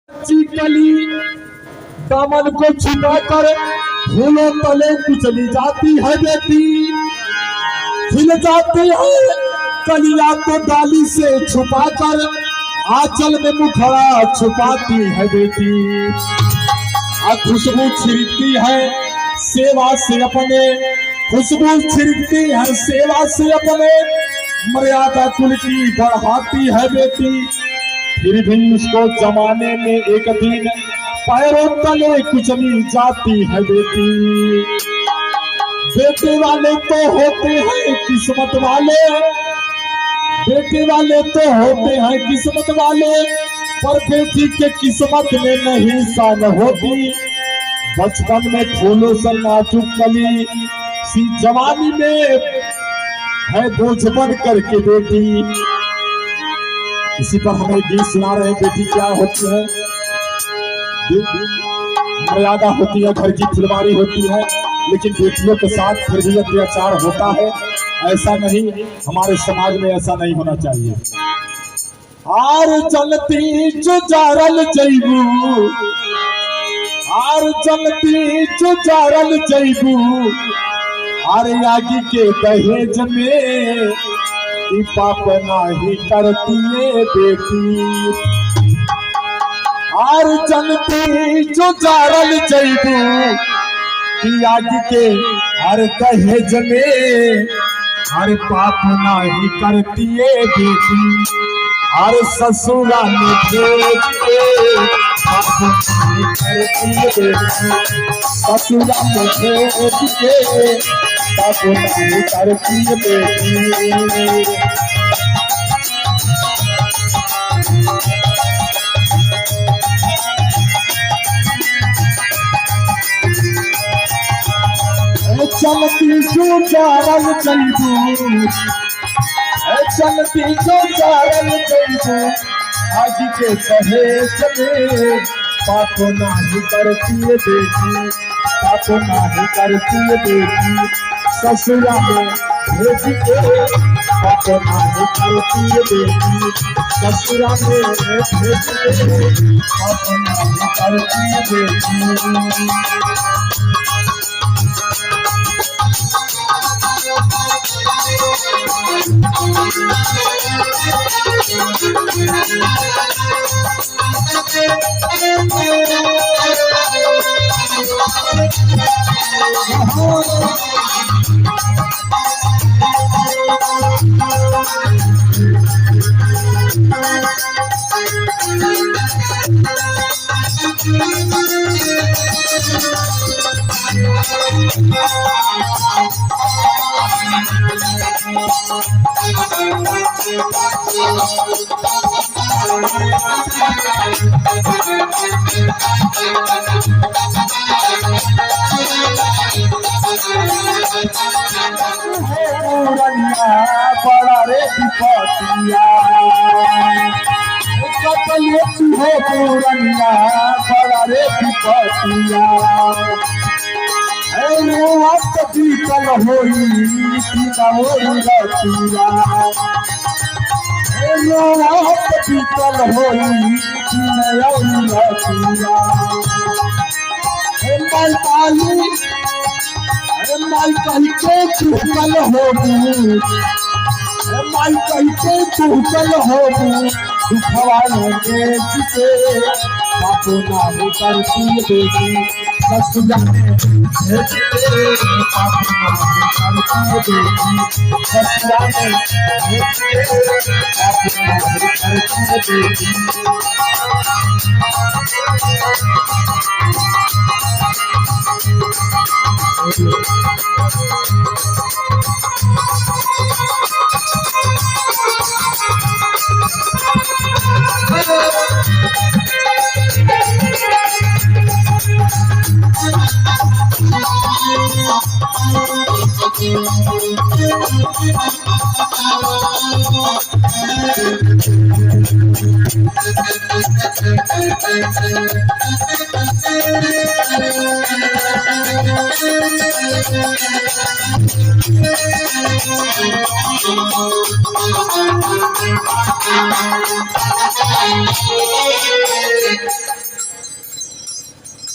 कली दामन को छुपा कर फूलों तले कुचली जाती है बेटी, खिल जाती है कलिया को डाली से छुपा कर आंचल में मुखड़ा छुपाती है बेटी। खुशबू छिड़कती है सेवा से अपने, खुशबू छिड़कती है सेवा से अपने, मर्यादा कुल की बढ़ाती है बेटी। फिर भी उसको जमाने में एक दिन पैरों तले कुचली जाती है बेटी। बेटे वाले तो होते हैं किस्मत वाले, बेटे वाले तो होते हैं किस्मत वाले, पर बेटी के किस्मत में नहीं शान होती। बचपन में फूलों से नाजुक कली सी जवानी में है बोझ बन करके बेटी। इसी पर हमें गीत सुना रहे बेटी क्या होती है। मर्यादा होती है, घर की फुलवारी होती है, लेकिन बेटियों के साथ फिर भी अत्याचार होता है। ऐसा नहीं, हमारे समाज में ऐसा नहीं होना चाहिए। आर चलती जो जारल जैबू, आर चलती जो जारल जैबू, आर आगे के दहेज में पाप नाही करती है बेटी। आर चलती जो जारल जैबू कि आगे के हर दहेज में हर पाप नहीं करती है बेटी। हर ससुरा में भेज के पाप नहीं करती है बेटी, ससुरा में भेज के पाप नहीं करती है बेटी। चलती जो जारल जैबू, चलती जो जारल जैबू, आज के दहेज में पाप नहीं करती है बेटी, पाप नहीं करती है बेटी। ससुरा में भेज के पाप नहीं करती है बेटी, ससुरा में भेज के पाप नहीं करती है बेटी। बड़ा रे विपतिया कतले तुहे पुरनिया, बड़ा रे विपतिया वक्त बीतल होई कि नवरी रतिया, वक्त बीतल होई कि नवरी रतिया। माई काली माई कहते चुकल होगी, माई कहते चुकल होगी, दुखवा बेच के पाप नहीं करती बेटी। ससुरा में भेज के पाप नहीं करती बेटी, ससुरा में भेज के पाप नहीं करती बेटी।